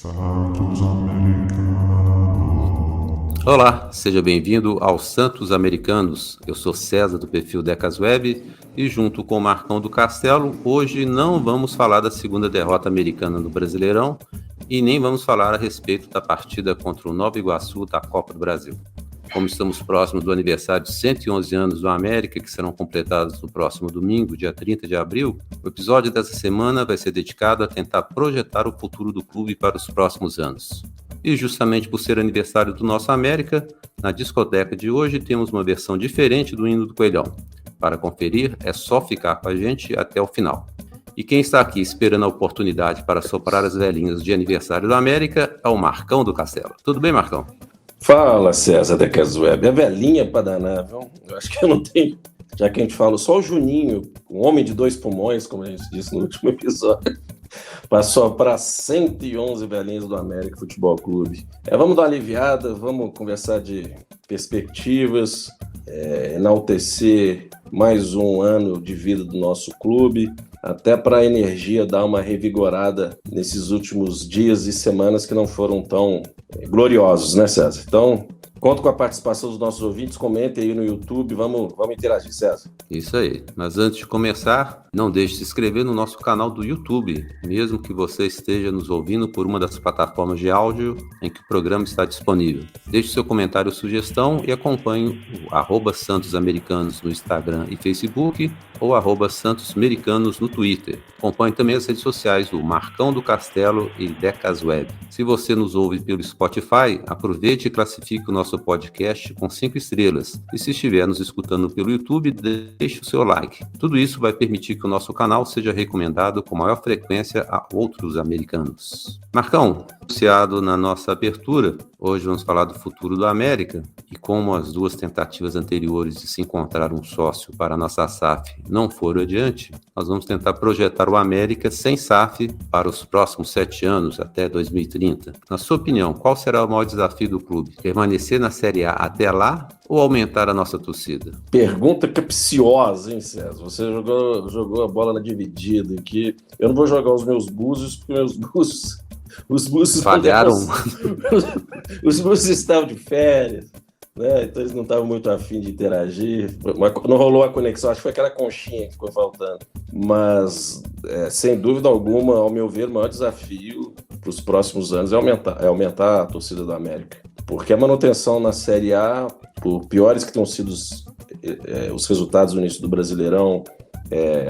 Santos Americanos. Olá, seja bem-vindo aos Santos Americanos. Eu sou César do perfil Decas Web e junto com o Marcão do Castelo, hoje não vamos falar da segunda derrota americana no Brasileirão e nem vamos falar a respeito da partida contra o Nova Iguaçu da Copa do Brasil. Como estamos próximos do aniversário de 111 anos do América, que serão completados no próximo domingo, dia 30 de abril, o episódio dessa semana vai ser dedicado a tentar projetar o futuro do clube para os próximos anos. E justamente por ser aniversário do nosso América, na discoteca de hoje temos uma versão diferente do hino do Coelhão. Para conferir, é só ficar com a gente até o final. E quem está aqui esperando a oportunidade para soprar as velhinhas de aniversário do América é o Marcão do Castelo. Tudo bem, Marcão? Fala, César da Casa Web. É velhinha pra danar, viu? Eu acho que eu não tenho. Já que a gente fala só o Juninho, o homem de dois pulmões, como a gente disse no último episódio, passou para 111 velhinhas do América Futebol Clube. Vamos dar uma aliviada, vamos conversar de perspectivas, enaltecer mais um ano de vida do nosso clube, até para a energia dar uma revigorada nesses últimos dias e semanas que não foram tão gloriosos, né, César? Então, conto com a participação dos nossos ouvintes, comentem aí no YouTube, vamos interagir, César. Isso aí. Mas antes de começar, não deixe de se inscrever no nosso canal do YouTube, mesmo que você esteja nos ouvindo por uma das plataformas de áudio em que o programa está disponível. Deixe seu comentário ou sugestão e acompanhe o @SantosAmericanos no Instagram e Facebook ou @SantosAmericanos no Twitter. Acompanhe também as redes sociais do Marcão do Castelo e Decas Web. Se você nos ouve pelo Spotify, aproveite e classifique o nosso podcast com 5 estrelas. E se estiver nos escutando pelo YouTube, deixe o seu like. Tudo isso vai permitir que o nosso canal seja recomendado com maior frequência a outros americanos. Marcão, anunciado na nossa abertura, hoje vamos falar do futuro do América e como as duas tentativas anteriores de se encontrar um sócio para a nossa SAF não foram adiante, nós vamos tentar projetar o América sem SAF para os próximos 7 anos, até 2030. Na sua opinião, qual será o maior desafio do clube? Permanecer na Série A até lá ou aumentar a nossa torcida? Pergunta capciosa, hein, César? Você jogou a bola na dividida aqui. Eu não vou jogar os meus búzios, porque os búzios falharam. Os búzios estavam de férias, né? Então eles não estavam muito afim de interagir. Não rolou a conexão, acho que foi aquela conchinha que ficou faltando. Mas, sem dúvida alguma, ao meu ver, o maior desafio para os próximos anos é aumentar a torcida do América. Porque a manutenção na Série A, por piores que tenham sido os resultados no início do Brasileirão,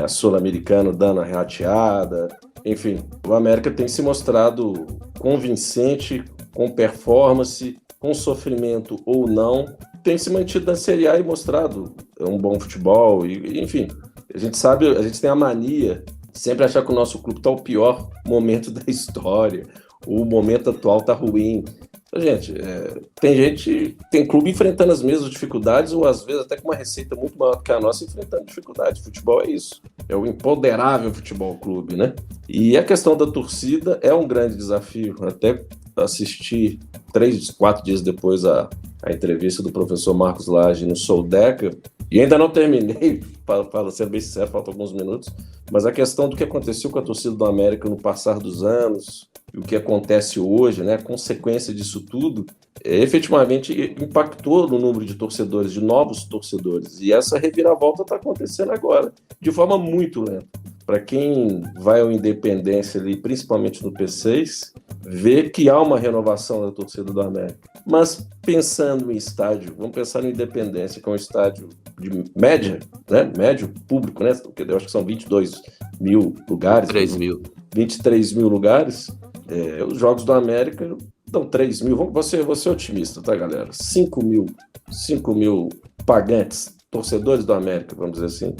a Sul-Americana dando a rateada, enfim, o América tem se mostrado convincente, com performance, com sofrimento ou não, tem se mantido na Série A e mostrado um bom futebol, enfim, a gente tem a mania de sempre achar que o nosso clube está o pior momento da história, o momento atual está ruim. Gente, tem clube enfrentando as mesmas dificuldades ou às vezes até com uma receita muito maior que a nossa enfrentando dificuldades. Futebol é isso, é o empoderável futebol clube, né? E a questão da torcida é um grande desafio. Até assisti 3, 4 dias depois a entrevista do professor Marcos Lage no Sou Deca e ainda não terminei, para ser bem sincero, faltam alguns minutos, mas a questão do que aconteceu com a torcida do América no passar dos anos e o que acontece hoje, né, a consequência disso tudo, efetivamente impactou no número de torcedores, de novos torcedores. E essa reviravolta está acontecendo agora, de forma muito lenta. Para quem vai ao Independência ali, principalmente no P6, vê que há uma renovação da torcida do América. Mas pensando em estádio, vamos pensar no Independência, que é um estádio de média, né? Médio público, né? Eu acho que são 22 mil lugares. 23 mil lugares. Os Jogos do América dão 3 mil. Vou ser otimista, tá, galera? 5 mil pagantes, torcedores do América, vamos dizer assim.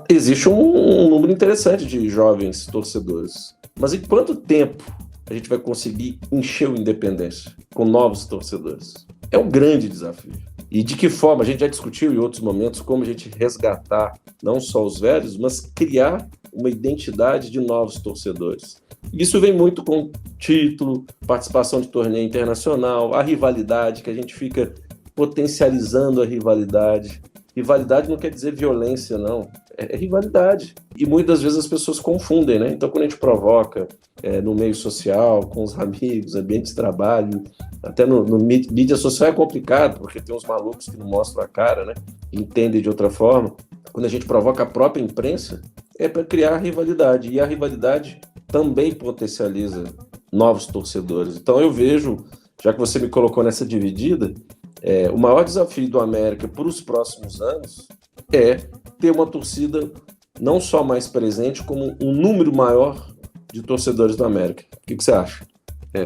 Existe um número interessante de jovens torcedores. Mas em quanto tempo a gente vai conseguir encher o Independência com novos torcedores? É um grande desafio. E de que forma? A gente já discutiu em outros momentos como a gente resgatar não só os velhos, mas criar uma identidade de novos torcedores. Isso vem muito com título, participação de torneio internacional, a rivalidade, que a gente fica potencializando a rivalidade. Rivalidade não quer dizer violência, não. é rivalidade. E muitas vezes as pessoas confundem, né? Então, quando a gente provoca no meio social, com os amigos, ambiente de trabalho, até no mídia social é complicado, porque tem uns malucos que não mostram a cara, né? Entendem de outra forma. Quando a gente provoca a própria imprensa, é para criar rivalidade. E a rivalidade também potencializa novos torcedores. Então, eu vejo, já que você me colocou nessa dividida, o maior desafio do América para os próximos anos é ter uma torcida não só mais presente, como um número maior de torcedores do América. O que você acha?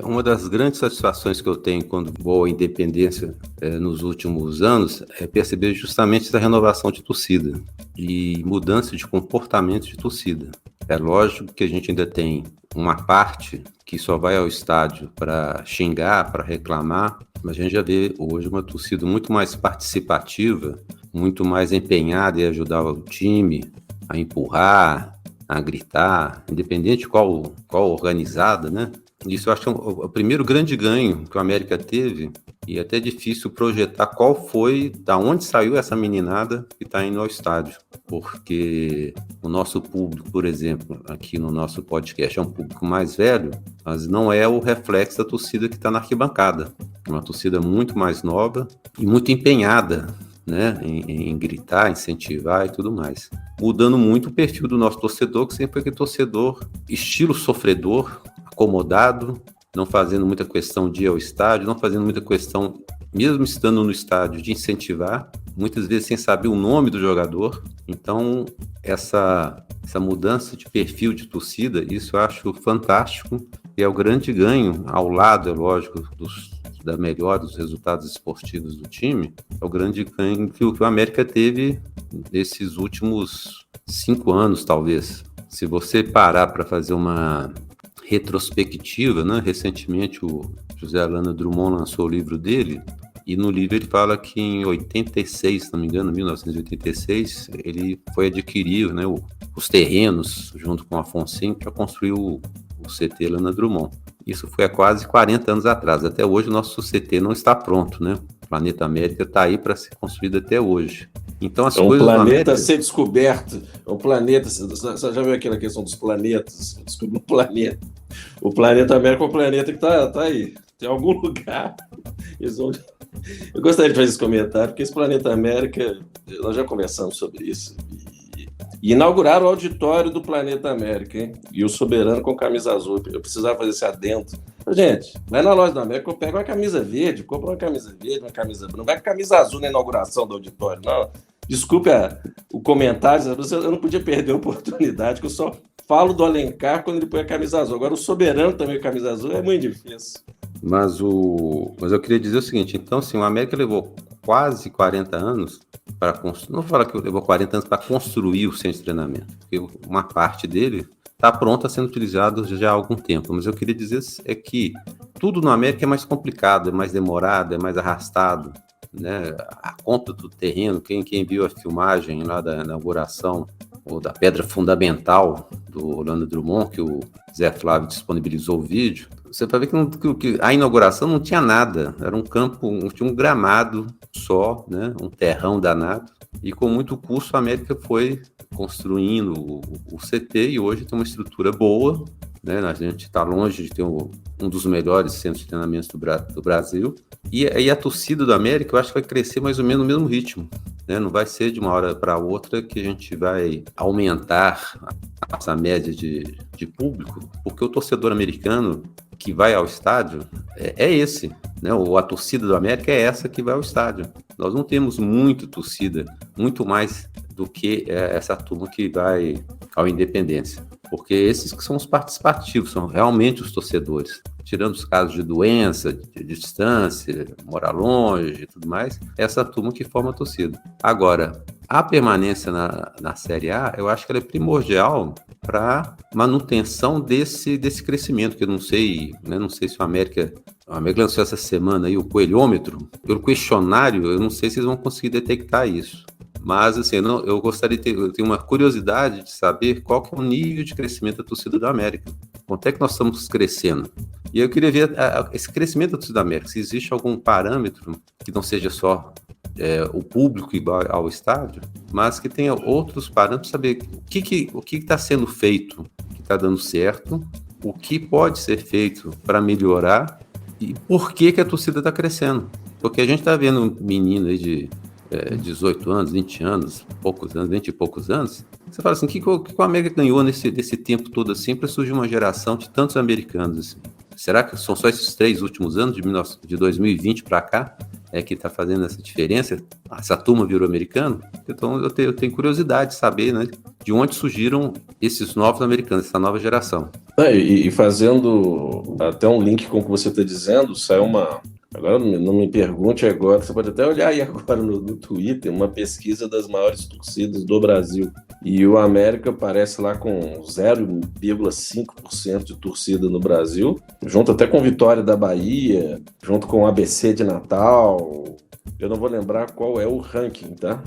Uma das grandes satisfações que eu tenho quando vou à Independência nos últimos anos é perceber justamente essa renovação de torcida e mudança de comportamento de torcida. É lógico que a gente ainda tem uma parte que só vai ao estádio para xingar, para reclamar, mas a gente já vê hoje uma torcida muito mais participativa, muito mais empenhada em ajudar o time a empurrar, a gritar, independente de qual organizada, né? Isso eu acho que é o primeiro grande ganho que o América teve, e é até difícil projetar qual foi, da onde saiu essa meninada que está indo ao estádio, porque o nosso público, por exemplo, aqui no nosso podcast é um público mais velho, mas não é o reflexo da torcida que está na arquibancada. É uma torcida muito mais nova e muito empenhada, né, em gritar, incentivar e tudo mais. Mudando muito o perfil do nosso torcedor, que sempre foi aquele torcedor estilo sofredor, acomodado, não fazendo muita questão de ir ao estádio, não fazendo muita questão, mesmo estando no estádio, de incentivar, muitas vezes sem saber o nome do jogador. Então, essa mudança de perfil de torcida, isso eu acho fantástico, e é o grande ganho, ao lado, é lógico, dos resultados esportivos do time, é o grande ganho que o América teve nesses últimos 5 anos, talvez. Se você parar para fazer uma retrospectiva, né? Recentemente o José Alano Drummond lançou o livro dele, e no livro ele fala que em 86, se não me engano, 1986, ele foi adquirir, né, os terrenos junto com o Afonso para construir o CT Alano Drummond. Isso foi há quase 40 anos atrás. Até hoje o nosso CT não está pronto, né? O Planeta América está aí para ser construído até hoje. Então as coisas planeta América... a ser descoberto. É um planeta. Você já viu aquela questão dos planetas? Descobrir um planeta. O planeta América é um planeta que está aí. Tem algum lugar. Eu gostaria de fazer esse comentário, porque esse planeta América, nós já conversamos sobre isso. E inauguraram o auditório do Planeta América, hein? E o Soberano com camisa azul. Eu precisava fazer esse adendo. Gente, vai na loja da América, eu pego uma camisa verde, compro uma camisa verde, uma camisa branca. Não vai com camisa azul na inauguração do auditório, não. Desculpe o comentário, eu não podia perder a oportunidade, que eu só falo do Alencar quando ele põe a camisa azul. Agora o Soberano também com a camisa azul é muito difícil. Mas eu queria dizer o seguinte, então, assim, o América levou quase 40 anos para construir, não vou falar que levou 40 anos para construir o centro de treinamento, porque uma parte dele está pronta sendo utilizado já há algum tempo, mas eu queria dizer é que tudo no América é mais complicado, é mais demorado, é mais arrastado, né? A compra do terreno, quem viu a filmagem lá da inauguração ou da pedra fundamental do Orlando Drummond, que o Zé Flávio disponibilizou o vídeo, você vai ver que a inauguração não tinha nada, era um campo, tinha um gramado só, né, um terrão danado, e com muito custo a América foi construindo o CT, e hoje tem uma estrutura boa, né, a gente está longe de ter um dos melhores centros de treinamento do Brasil, e aí a torcida do América eu acho que vai crescer mais ou menos no mesmo ritmo, né, não vai ser de uma hora para outra que a gente vai aumentar essa média de público, porque o torcedor americano que vai ao estádio é esse, né? Ou a torcida do América é essa que vai ao estádio. Nós não temos muita torcida, muito mais do que essa turma que vai ao Independência, porque esses que são os participativos, são realmente os torcedores. Tirando os casos de doença, de distância, morar longe e tudo mais, essa turma que forma a torcida. Agora, a permanência na Série A, eu acho que ela é primordial para manutenção desse crescimento, que eu não sei, né, não sei se o América lançou essa semana aí o coelhômetro, pelo questionário, eu não sei se eles vão conseguir detectar isso. Mas, assim, eu gostaria eu tenho uma curiosidade de saber qual que é o nível de crescimento da torcida do América. Quanto é que nós estamos crescendo? E eu queria ver esse crescimento da torcida do América, se existe algum parâmetro que não seja só o público igual ao estádio, mas que tenha outros parâmetros, saber o que está sendo feito, o que está dando certo, o que pode ser feito para melhorar e por que a torcida está crescendo. Porque a gente está vendo um menino aí de 18 anos, 20 anos, 20 e poucos anos, você fala assim, o que o América ganhou desse tempo todo assim para surgir uma geração de tantos americanos assim? Será que são só esses 3 últimos anos, de 2020 para cá, que está fazendo essa diferença? Essa turma virou americano? Então eu tenho curiosidade de saber, né, de onde surgiram esses novos americanos, essa nova geração. E fazendo até um link com o que você está dizendo, saiu uma... Agora não me pergunte agora, você pode até olhar aí agora no Twitter, uma pesquisa das maiores torcidas do Brasil. E o América aparece lá com 0,5% de torcida no Brasil, junto até com Vitória da Bahia, junto com o ABC de Natal. Eu não vou lembrar qual é o ranking, tá?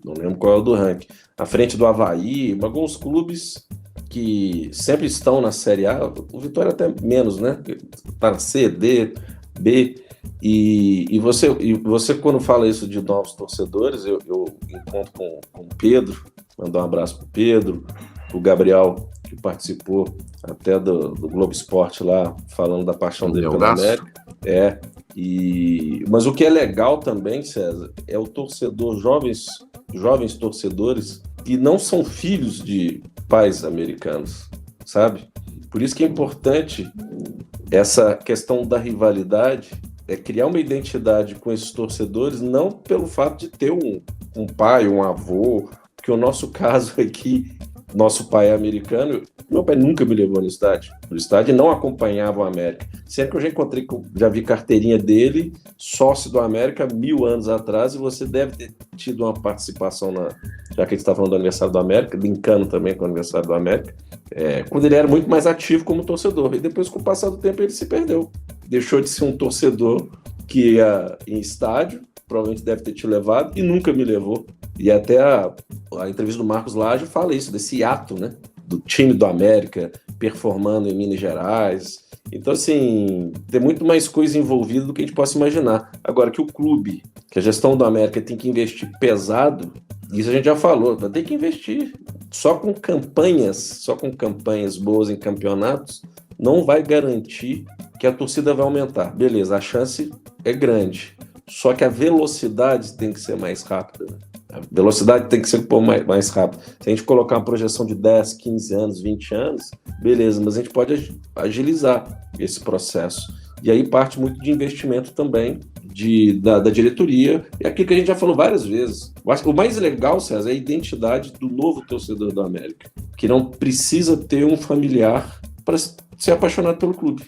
Não lembro qual é o do ranking. À frente do Avaí, alguns clubes que sempre estão na Série A, o Vitória até menos, né? Está na C, D, B. E você quando fala isso de novos torcedores, eu encontro com o Pedro, mandar um abraço para o Pedro, o Gabriel, que participou até do Globo Esporte lá, falando da paixão dele pela América. Mas o que é legal também, César, é o torcedor, jovens torcedores que não são filhos de pais americanos, sabe? Por isso que é importante essa questão da rivalidade, criar uma identidade com esses torcedores, não pelo fato de ter um pai, um avô, porque o nosso caso aqui, nosso pai é americano, meu pai nunca me levou no estádio e não acompanhava o América. Sempre que eu já encontrei, já vi carteirinha dele, sócio do América, 1000 anos atrás, e você deve ter tido uma participação, já que a gente está falando do aniversário do América, linkando também com o aniversário do América, quando ele era muito mais ativo como torcedor, e depois com o passar do tempo ele se perdeu. Deixou de ser um torcedor que ia em estádio, provavelmente deve ter te levado, e nunca me levou. E até a entrevista do Marcos Lage fala isso, desse hiato, né? Do time do América performando em Minas Gerais. Então, assim, tem muito mais coisa envolvida do que a gente possa imaginar. Agora, que o clube, que a gestão do América tem que investir pesado, isso a gente já falou, tem que investir. Só com campanhas boas em campeonatos, não vai garantir que a torcida vai aumentar. Beleza, a chance é grande. Só que a velocidade tem que ser mais rápida. Né? A velocidade tem que ser mais rápida. Se a gente colocar uma projeção de 10, 15 anos, 20 anos, beleza, mas a gente pode agilizar esse processo. E aí parte muito de investimento também da diretoria. É aquilo que a gente já falou várias vezes. O mais legal, César, é a identidade do novo torcedor do América, que não precisa ter um familiar para ser apaixonado pelo clube.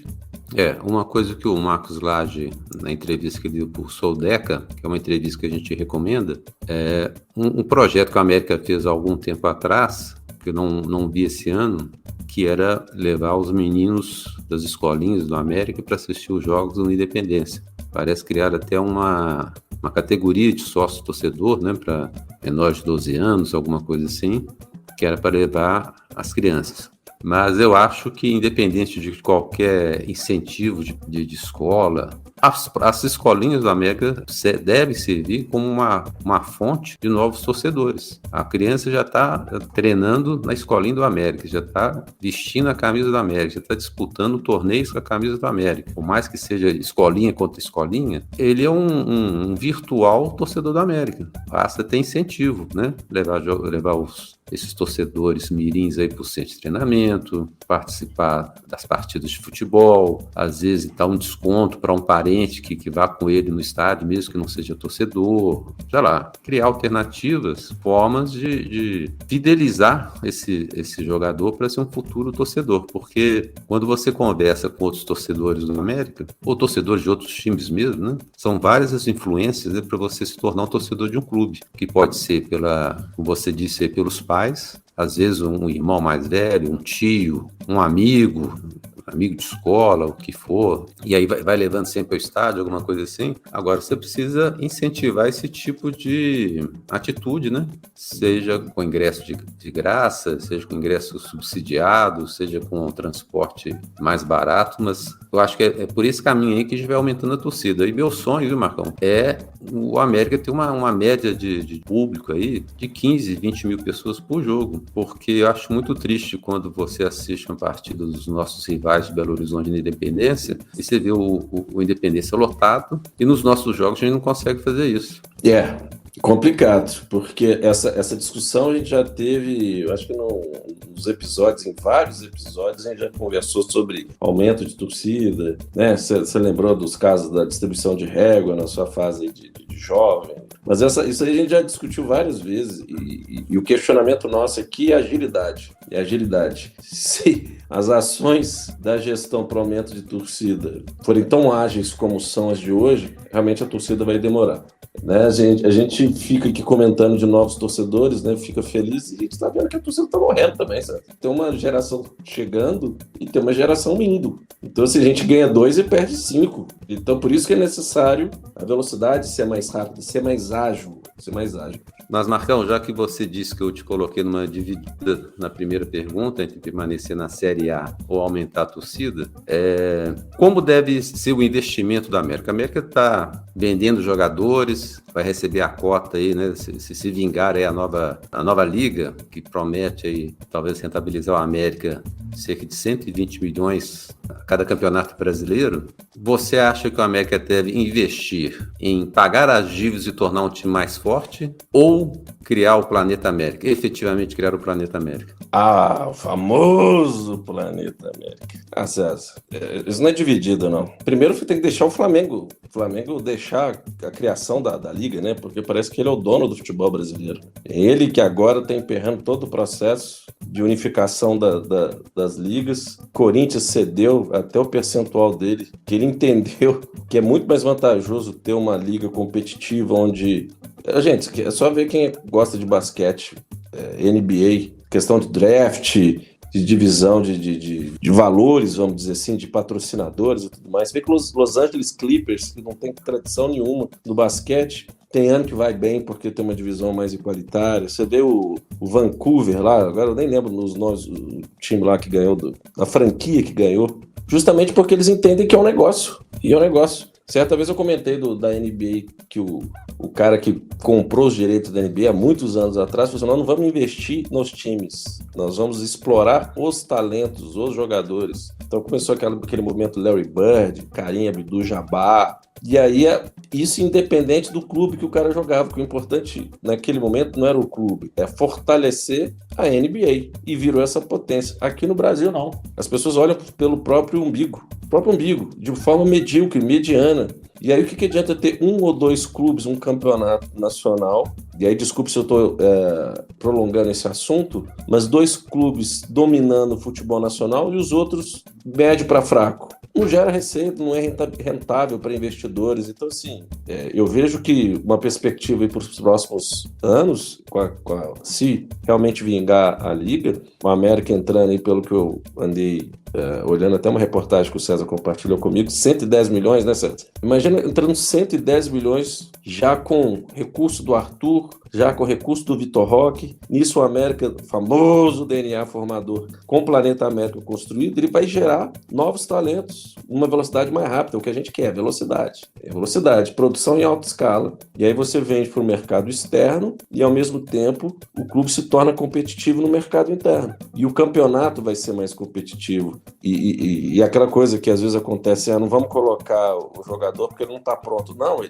Uma coisa que o Marcos Lage, na entrevista que ele deu por Soldeca, que é uma entrevista que a gente recomenda, é um projeto que a América fez há algum tempo atrás, que eu não vi esse ano, que era levar os meninos das escolinhas do América para assistir os jogos do Independência. Parece criar até uma categoria de sócio-torcedor, né, para menores de 12 anos, alguma coisa assim, que era para levar as crianças. Mas eu acho que, independente de qualquer incentivo de escola, as escolinhas da América devem servir como uma fonte de novos torcedores. A criança já está treinando na escolinha do América, já está vestindo a camisa do América, já está disputando torneios com a camisa do América. Por mais que seja escolinha contra escolinha, ele é um virtual torcedor da América. Basta ter incentivo, né? Levar esses torcedores mirins aí para o centro de treinamento, participar das partidas de futebol, às vezes dar um desconto para um parente que vá com ele no estádio, mesmo que não seja torcedor, sei lá, criar alternativas, formas de fidelizar esse jogador para ser um futuro torcedor, porque quando você conversa com outros torcedores do América, ou torcedores de outros times mesmo, né, são várias as influências, né, para você se tornar um torcedor de um clube, que pode ser como você disse, pelos pais, às vezes um irmão mais velho, um tio, um amigo, amigo de escola, o que for, e aí vai levando sempre ao estádio, alguma coisa assim. Agora, você precisa incentivar esse tipo de atitude, né? Seja com ingresso de graça, seja com ingresso subsidiado, seja com transporte mais barato, mas eu acho que é por esse caminho aí que a gente vai aumentando a torcida. E meu sonho, viu, Marcão, é o América ter uma média de público aí de 15, 20 mil pessoas por jogo, porque eu acho muito triste quando você assiste uma partida dos nossos rivais de Belo Horizonte na Independência e você vê o Independência lotado e nos nossos jogos a gente não consegue fazer isso. Complicado, porque essa discussão a gente já teve, eu acho que nos episódios, em vários episódios, a gente já conversou sobre aumento de torcida, né? Você lembrou dos casos da distribuição de régua na sua fase de jovem, mas isso aí a gente já discutiu várias vezes e o questionamento nosso aqui é agilidade. Se as ações da gestão para aumento de torcida forem tão ágeis como são as de hoje, realmente a torcida vai demorar. Né? A gente fica aqui comentando de novos torcedores, né? Fica feliz e a gente está vendo que a torcida está morrendo também, sabe? Tem uma geração chegando e tem uma geração indo. Então, se a gente ganha 2 e perde 5. Então, por isso que é necessário a velocidade ser mais rápida, ser mais ágil. Mas, Marcão, já que você disse que eu te coloquei numa dividida na primeira pergunta, entre permanecer na Série A ou aumentar a torcida, como deve ser o investimento da América? A América está vendendo jogadores, vai receber a cota aí, né? Se vingar a nova liga, que promete aí talvez rentabilizar a América cerca de 120 milhões a cada campeonato brasileiro. Você acha que o América deve investir em pagar as dívidas e tornar um time mais forte ou criar o Planeta América, efetivamente criar o Planeta América? O famoso Planeta América. César, isso não é dividido, não. Primeiro você tem que deixar o Flamengo deixar a criação da Liga, né? Porque parece que ele é o dono do futebol brasileiro. É ele que agora está emperrando todo o processo de unificação das ligas. Corinthians cedeu até o percentual dele, que ele entendeu que é muito mais vantajoso ter uma liga competitiva onde... Gente, é só ver quem gosta de basquete, NBA, questão de draft, de divisão de valores, vamos dizer assim, de patrocinadores e tudo mais. Você vê que os Los Angeles Clippers, que não tem tradição nenhuma no basquete, tem ano que vai bem porque tem uma divisão mais igualitária. Você vê o Vancouver lá, agora eu nem lembro os nomes, o time lá que ganhou, a franquia que ganhou, justamente porque eles entendem que é um negócio. E é um negócio. Certa vez eu comentei da NBA que o cara que comprou os direitos da NBA há muitos anos atrás falou assim: nós não vamos investir nos times, nós vamos explorar os talentos, os jogadores. Então começou aquele movimento Larry Bird, Kareem Abdul-Jabbar, e aí isso independente do clube que o cara jogava, porque o importante naquele momento não era o clube, é fortalecer a NBA, e virou essa potência. Aqui no Brasil não, as pessoas olham pelo próprio umbigo, de forma medíocre, mediana. E aí o que adianta ter 1 ou 2 clubes, um campeonato nacional, e aí desculpe se eu estou prolongando esse assunto, mas 2 clubes dominando o futebol nacional e os outros médio para fraco. Não gera receita, não é rentável para investidores. Então, assim, eu vejo que uma perspectiva para os próximos anos, se realmente vingar a Liga, o América entrando aí, pelo que eu andei olhando até uma reportagem que o César compartilhou comigo, 110 milhões, né, César? Imagina entrando 110 milhões já com recurso do Arthur, já com recurso do Vitor Roque. Nisso o América, famoso DNA formador, com o Planeta América construído, ele vai gerar novos talentos, uma velocidade mais rápida. O que a gente quer é velocidade, produção em alta escala. E aí você vende para o mercado externo e, ao mesmo tempo, o clube se torna competitivo no mercado interno. E o campeonato vai ser mais competitivo. E aquela coisa que às vezes acontece, não vamos colocar o jogador porque ele não está pronto. Não,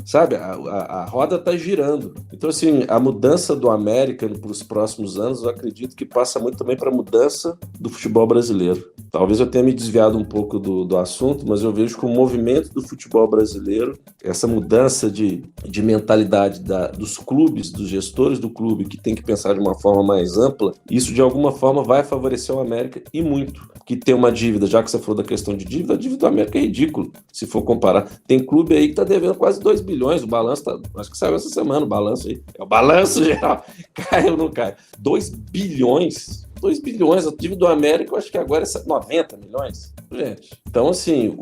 sabe, a roda está girando. Então, assim, a mudança do América para os próximos anos, eu acredito que passa muito também para a mudança do futebol brasileiro. Talvez eu tenha me desviado um pouco do assunto, mas eu vejo que o movimento do futebol brasileiro, essa mudança de mentalidade dos clubes, dos gestores do clube, que tem que pensar de uma forma mais ampla, isso de alguma forma vai favorecer o América e muito. Que tem uma dívida, já que você falou da questão de dívida, a dívida do América é ridícula, se for comparar. Tem clube aí que está devendo quase 2 bilhões, o balanço acho que saiu essa semana o balanço aí. É o balanço geral. Cai ou não cai? 2 bilhões 2 bilhões, a dívida do América eu acho que agora é 90 milhões, gente. Então, assim,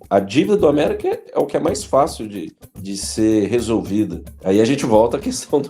a dívida do América é o que é mais fácil de ser resolvida. Aí a gente volta à questão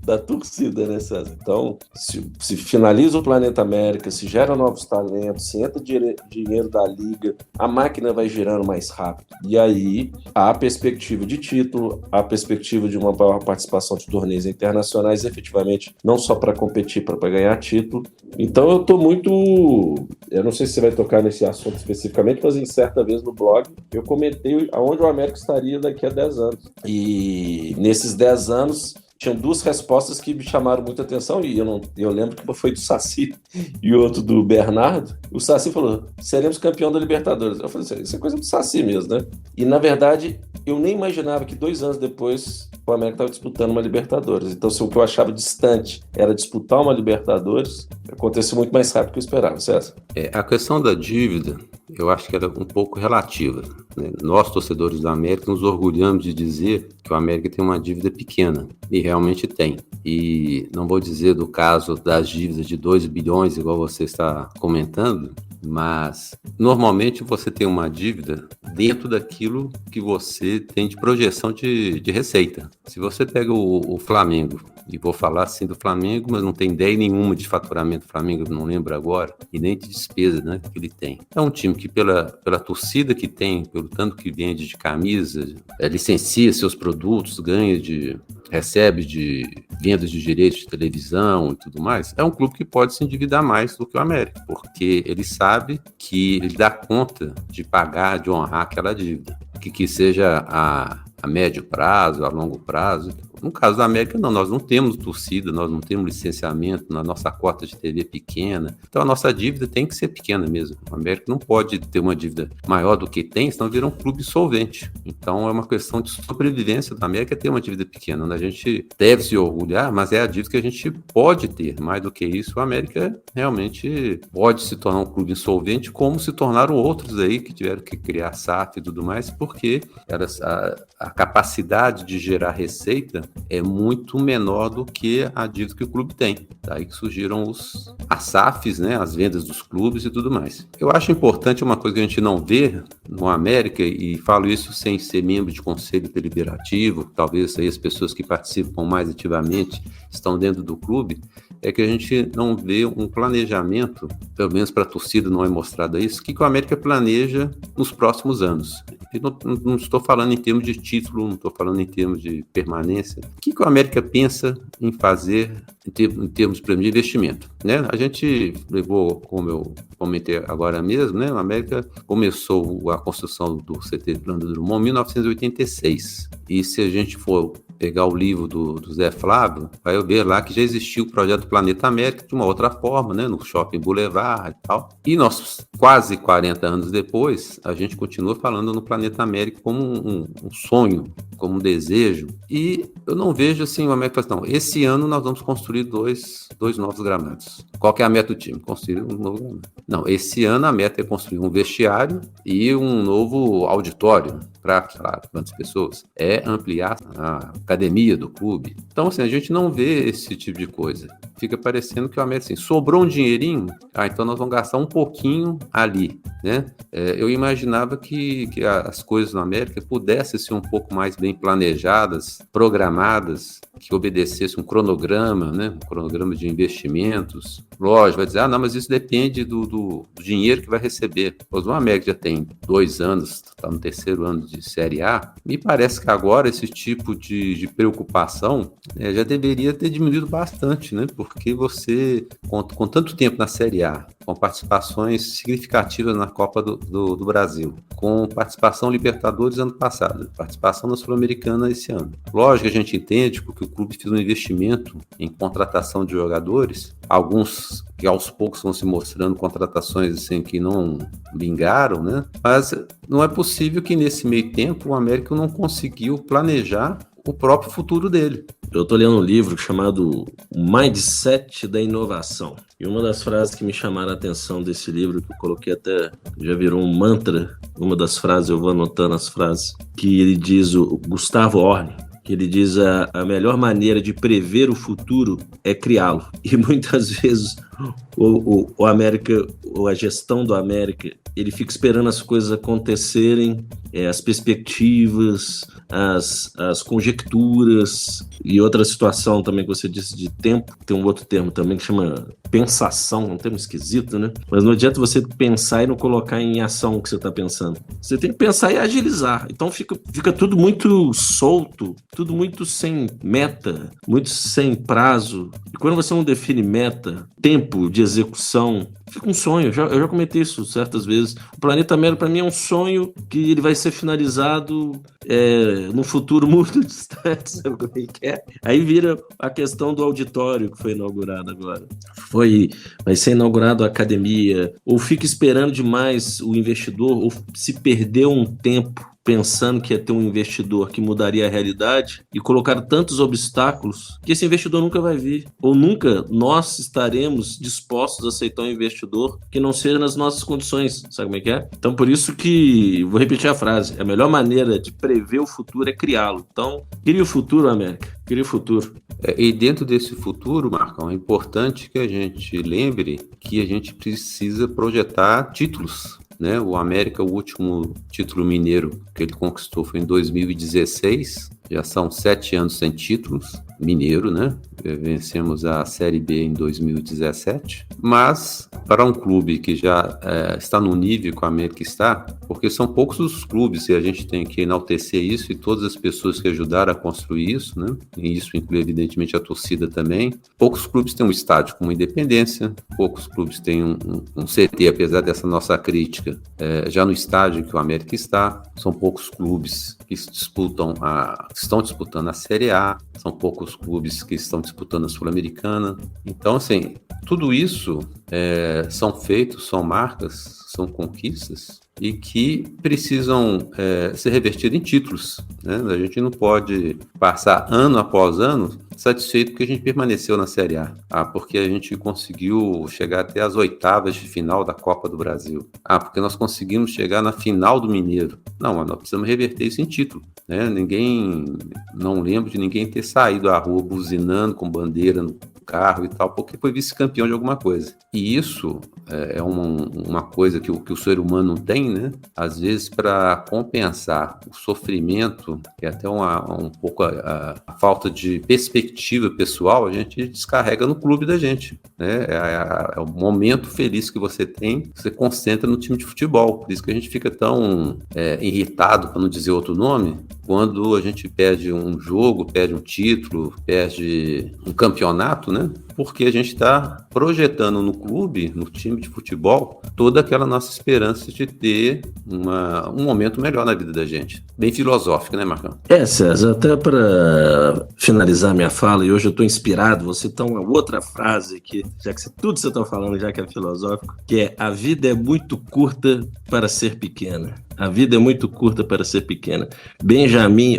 da torcida, né, César? Então, se finaliza o Planeta América, se gera novos talentos, se entra dinheiro da Liga, a máquina vai girando mais rápido. E aí, há a perspectiva de título, há a perspectiva de uma maior participação de torneios internacionais, efetivamente, não só para competir, para ganhar título. Então, eu estou muito... Eu não sei se você vai tocar nesse assunto especificamente, mas em certa vez no blog, eu comentei aonde o América estaria daqui a 10 anos. E nesses 10 anos... tinham 2 respostas que me chamaram muita atenção, e eu lembro que uma foi do Saci e outro do Bernardo. O Saci falou, seremos campeão da Libertadores. Eu falei, isso é coisa do Saci mesmo, né? E, na verdade, eu nem imaginava que 2 anos depois o América estava disputando uma Libertadores. Então, se o que eu achava distante era disputar uma Libertadores, aconteceu muito mais rápido do que eu esperava, César. A questão da dívida, eu acho que era um pouco relativa, né? Nós, torcedores do América, nos orgulhamos de dizer que o América tem uma dívida pequena, e realmente tem. E não vou dizer do caso das dívidas de 2 bilhões, igual você está comentando, mas normalmente você tem uma dívida dentro daquilo que você tem de projeção de receita. Se você pega o Flamengo, e vou falar assim do Flamengo, mas não tem ideia nenhuma de faturamento do Flamengo, não lembro agora, e nem de despesa, né, que ele tem. É um time que pela torcida que tem, pelo tanto que vende de camisa, licencia seus produtos, recebe de vendas de direitos de televisão e tudo mais, é um clube que pode se endividar mais do que o América, porque ele sabe que ele dá conta de pagar, de honrar aquela dívida, que seja a médio prazo, a longo prazo. No caso da América, não, nós não temos torcida, nós não temos licenciamento, na nossa cota de TV pequena, então a nossa dívida tem que ser pequena mesmo. A América não pode ter uma dívida maior do que tem, senão vira um clube solvente. Então é uma questão de sobrevivência da América ter uma dívida pequena, onde a gente deve se orgulhar, mas é a dívida que a gente pode ter. Mais do que isso, a América realmente pode se tornar um clube insolvente, como se tornaram outros aí que tiveram que criar SAF e tudo mais, porque a capacidade de gerar receita é muito menor do que a dívida que o clube tem. Daí que surgiram as SAFs, né, as vendas dos clubes e tudo mais. Eu acho importante uma coisa que a gente não vê no América, e falo isso sem ser membro de conselho deliberativo, talvez aí as pessoas que participam mais ativamente estão dentro do clube, é que a gente não vê um planejamento, pelo menos para a torcida não é mostrado isso, o que o América planeja nos próximos anos. E não estou falando em termos de título, não estou falando em termos de permanência. O que o América pensa em fazer em termos de investimento, né? A gente levou, como eu comentei agora mesmo, né? O América começou a construção do CT Orlando Drummond em 1986. E se a gente for pegar o livro do Zé Flávio, vai ver lá que já existiu o projeto Planeta América de uma outra forma, né, no Shopping Boulevard e tal. E nós, quase 40 anos depois, a gente continua falando no Planeta América como um sonho, como um desejo. E eu não vejo assim o América fala, não, esse ano nós vamos construir dois novos gramados. Qual que é a meta do time? Construir um novo gramado. Não, esse ano a meta é construir um vestiário e um novo auditório para, sei lá, quantas pessoas? É ampliar a academia do clube. Então, assim, a gente não vê esse tipo de coisa. Fica parecendo que o América, assim, sobrou um dinheirinho, então nós vamos gastar um pouquinho ali, né? Eu imaginava que as coisas na América pudessem ser um pouco mais bem planejadas, programadas, que obedecesse um cronograma, né? Um cronograma de investimentos. Lógico, vai dizer, não, mas isso depende do dinheiro que vai receber. Pois o América já tem 2 anos, está no 3º ano de Série A, me parece que agora esse tipo de preocupação já deveria ter diminuído bastante, né? Porque você, com tanto tempo na Série A, com participações significativas na Copa do Brasil, com participação Libertadores ano passado, participação na Sul-Americana esse ano. Lógico que a gente entende, porque o clube fez um investimento em contratação de jogadores, alguns que aos poucos vão se mostrando contratações assim, que não vingaram, né? Mas não é possível que nesse meio tempo o América não conseguiu planejar o próprio futuro dele. Eu estou lendo um livro chamado Mindset da Inovação. E uma das frases que me chamaram a atenção desse livro, que eu coloquei até, já virou um mantra, uma das frases, eu vou anotando as frases, que ele diz, o Gustavo Orne, que ele diz a melhor maneira de prever o futuro é criá-lo. E muitas vezes o América, ou a gestão do América, ele fica esperando as coisas acontecerem, as perspectivas, as conjecturas, e outra situação também que você disse de tempo, tem um outro termo também que chama pensação, um termo esquisito, né? Mas não adianta você pensar e não colocar em ação o que você está pensando. Você tem que pensar e agilizar. Então fica tudo muito solto, tudo muito sem meta, muito sem prazo. E quando você não define meta, tempo de execução, fica um sonho. Eu já comentei isso certas vezes. O Planeta América, para mim, é um sonho que ele vai ser finalizado num futuro muito distante, sabe como é que é? Aí vira a questão do auditório que foi inaugurado agora. Vai ser inaugurado a academia, ou fica esperando demais o investidor, ou se perdeu um tempo pensando que ia ter um investidor que mudaria a realidade e colocaram tantos obstáculos que esse investidor nunca vai vir. Ou nunca nós estaremos dispostos a aceitar um investidor que não seja nas nossas condições. Sabe como é que é? Então, por isso que, vou repetir a frase, a melhor maneira de prever o futuro é criá-lo. Então, cria o futuro, América. Cria o futuro. E dentro desse futuro, Marcão, é importante que a gente lembre que a gente precisa projetar títulos. Né? O América, o último título mineiro que ele conquistou foi em 2016, já são 7 anos sem títulos, mineiro, né? Vencemos a Série B em 2017, mas para um clube que já está no nível que o América está, porque são poucos os clubes e a gente tem que enaltecer isso e todas as pessoas que ajudaram a construir isso, né? E isso inclui evidentemente a torcida também. Poucos clubes têm um estádio com uma Independência, poucos clubes têm um CT, apesar dessa nossa crítica, já no estádio que o América está. São poucos clubes que estão disputando a Série A, são poucos clubes que estão disputando a Sul-Americana. Então, assim, tudo isso são feitos, são marcas, são conquistas e que precisam ser revertidas em títulos, né? A gente não pode passar ano após ano satisfeito porque a gente permaneceu na Série A. Porque a gente conseguiu chegar até as oitavas de final da Copa do Brasil. Porque nós conseguimos chegar na final do Mineiro. Não, nós precisamos reverter isso em título, né? Não lembro de ninguém ter saído à rua buzinando com bandeira no carro e tal, porque foi vice-campeão de alguma coisa. E isso é uma coisa que o ser humano tem, né? Às vezes, para compensar o sofrimento e até um pouco a falta de perspectiva pessoal, a gente descarrega no clube da gente, né? É o momento feliz que você tem, você concentra no time de futebol. Por isso que a gente fica tão irritado, para não dizer outro nome, quando a gente perde um jogo, perde um título, perde um campeonato, né? Porque a gente está projetando no clube, no time de futebol, toda aquela nossa esperança de ter um momento melhor na vida da gente. Bem filosófico, né, Marcão? César, até para finalizar minha fala, e hoje eu estou inspirado, vou citar uma outra frase aqui, já que tudo você está falando já que é filosófico, que é: a vida é muito curta para ser pequena. A vida é muito curta para ser pequena.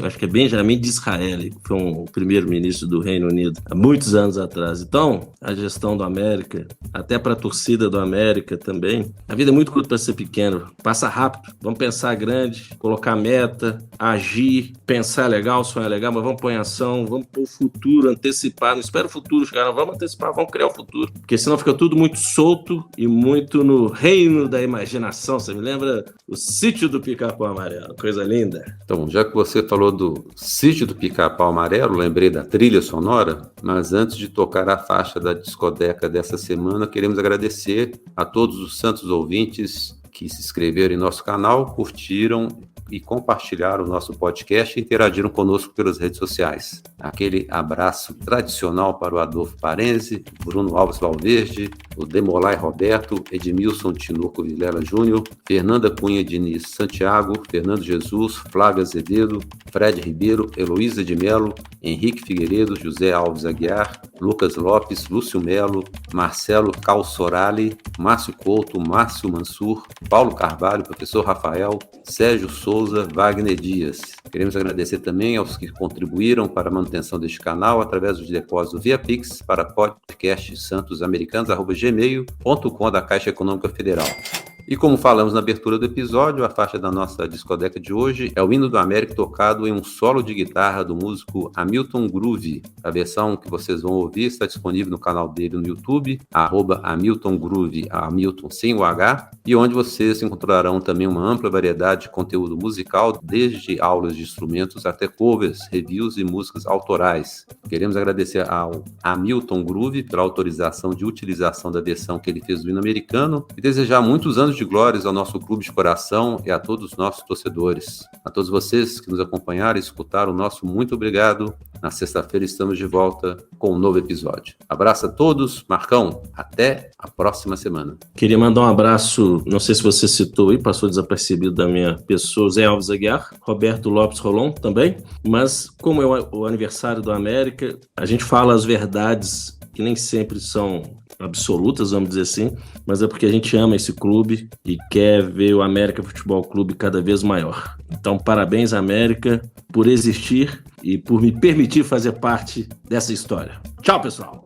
Acho que é Benjamin Disraeli, que foi um primeiro-ministro do Reino Unido há muitos anos atrás. Então, a gestão do América, até para a torcida do América também, a vida é muito curta para ser pequena. Passa rápido. Vamos pensar grande, colocar meta, agir, pensar legal, sonhar legal, mas vamos pôr em ação, vamos pôr o futuro, antecipar. Não espera o futuro chegar, não. Vamos antecipar, vamos criar o futuro. Porque senão fica tudo muito solto e muito no reino da imaginação. Você me lembra o Sítio do Pica-Pau Amarelo, coisa linda. Então, já que você falou do Sítio do Pica-Pau Amarelo, lembrei da trilha sonora, mas antes de tocar a faixa da discoteca dessa semana, queremos agradecer a todos os santos ouvintes que se inscreveram em nosso canal, curtiram e compartilharam o nosso podcast e interagiram conosco pelas redes sociais. Aquele abraço tradicional para o Adolfo Parenzi, Bruno Alves Valverde, o Demolay Roberto, Edmilson Tinoco Vilela Júnior, Fernanda Cunha Diniz Santiago, Fernando Jesus, Flávia Azevedo, Fred Ribeiro, Heloísa de Melo, Henrique Figueiredo, José Alves Aguiar, Lucas Lopes, Lúcio Melo, Marcelo Calçorali, Márcio Couto, Márcio Mansur, Paulo Carvalho, Professor Rafael, Sérgio Souza, Wagner Dias. Queremos agradecer também aos que contribuíram para a manutenção deste canal através dos depósitos via Pix para podcastsantosamericanos@gmail.com da Caixa Econômica Federal. E como falamos na abertura do episódio, a faixa da nossa discoteca de hoje é o Hino do América tocado em um solo de guitarra do músico Hamilton Groove. A versão que vocês vão ouvir está disponível no canal dele no YouTube, @Hamilton Groove, Hamilton sem o H, e onde vocês encontrarão também uma ampla variedade de conteúdo musical, desde aulas de instrumentos até covers, reviews e músicas autorais. Queremos agradecer ao Hamilton Groove pela autorização de utilização da versão que ele fez do hino americano e desejar muitos anos de glórias ao nosso clube de coração e a todos os nossos torcedores. A todos vocês que nos acompanharam e escutaram, o nosso muito obrigado. Na sexta-feira estamos de volta com um novo episódio. Abraço a todos. Marcão, até a próxima semana. Queria mandar um abraço, não sei se você citou aí, passou desapercebido da minha pessoa, Zé Alves Aguiar, Roberto Lopes Rolon também, mas como é o aniversário do América, a gente fala as verdades que nem sempre são absolutas, vamos dizer assim, mas é porque a gente ama esse clube e quer ver o América Futebol Clube cada vez maior. Então, parabéns, América, por existir e por me permitir fazer parte dessa história. Tchau, pessoal!